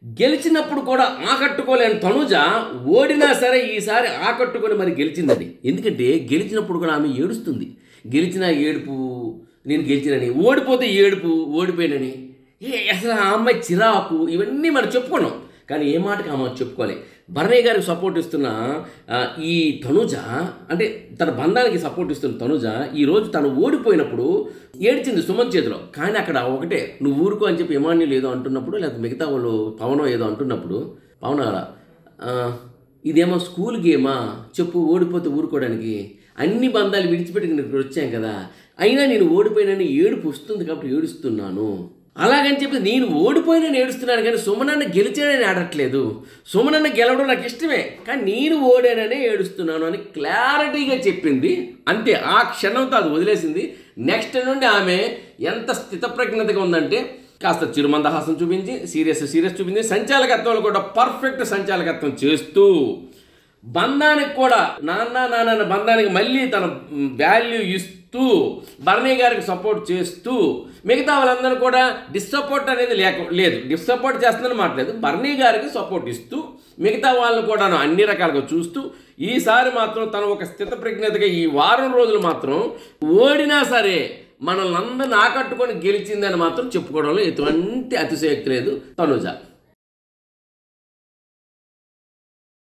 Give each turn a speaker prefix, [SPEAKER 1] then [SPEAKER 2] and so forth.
[SPEAKER 1] గెలిచినప్పుడు కూడా ఆకట్టుకోలేని తనుజ ఓడినా సరే ఈసారి ఆకట్టుకొని మరి గెలిచిందండి. ఎందుకంటే గెలిచినప్పుడు కూడా ఆమె ఏడుస్తుంది. గెలిచిన ఏడుపు, నేను గెలిచినని, ఓడిపోతే ఏడుపు, ఓడిపోయినని. అసలు ఆ అమ్మాయి చిరాకు, ఇవన్నీ మనం చెప్పుకున్నాం. కానీ ఏ మాటకి ఆ మాట చెప్పుకోవాలి. భరణి గారికి సపోర్ట్ ఇస్తున్న ఈ తనుజ, అంటే తన బంధానికి సపోర్ట్ ఇస్తున్న తనుజ ఈరోజు తను ఓడిపోయినప్పుడు ఏడ్చింది సుమన్ చేతిలో. కానీ అక్కడ ఒకటే, నువ్వు ఊరుకో అని చెప్పి ఇమాన్యుల్ ఏదో అంటున్నప్పుడు, లేకపోతే మిగతా వాళ్ళు పవనం ఏదో అంటున్నప్పుడు, పవన్ గారా ఇదేమో స్కూల్ గేమా చెప్పు, ఓడిపోతే ఊరుకోవడానికి అన్ని బంధాలు విడిచిపెట్టి ఇక్కడ వచ్చాం కదా, అయినా నేను ఓడిపోయినని ఏడుపు వస్తుంది కాబట్టి ఏడుస్తున్నాను. అలాగని చెప్పి నేను ఓడిపోయినని ఏడుస్తున్నాను, కానీ సుమనన్న గెలిచానని ఆడట్లేదు. సుమనన్న గెలవడం నాకు ఇష్టమే, కానీ నేను ఓడాననే ఏడుస్తున్నాను అని క్లారిటీగా చెప్పింది. అంతే, ఆ క్షణంతో అది వదిలేసింది. నెక్స్ట్ నుండి ఆమె ఎంత స్థితప్రజ్ఞతగా ఉందంటే, కాస్త చిరుమందహాసం చూపించి, సీరియస్ చూపించి, సంచాలకత్వంలో కూడా పర్ఫెక్ట్ సంచాలకత్వం చేస్తూ, బంధానికి కూడా నాన్న బంధానికి మళ్ళీ తన వాల్యూ ఇస్తూ, భరణి గారికి సపోర్ట్ చేస్తూ, మిగతా వాళ్ళందరూ కూడా డిస్సపోర్ట్ అనేది లేదు, డిస్సపోర్ట్ చేస్తుందని మాట్లాడలేదు, భరణి గారికి సపోర్ట్ ఇస్తూ, మిగతా వాళ్ళని కూడా అన్ని రకాలుగా చూస్తూ, ఈసారి మాత్రం తను ఒక స్థితప్రజ్ఞతగా ఈ వారం రోజులు మాత్రం ఓడినా సరే మనల్ని అందరిని ఆకట్టుకొని గెలిచిందని మాత్రం చెప్పుకోవడంలో ఎటువంటి అతిశయోక్తి లేదు తనుజ.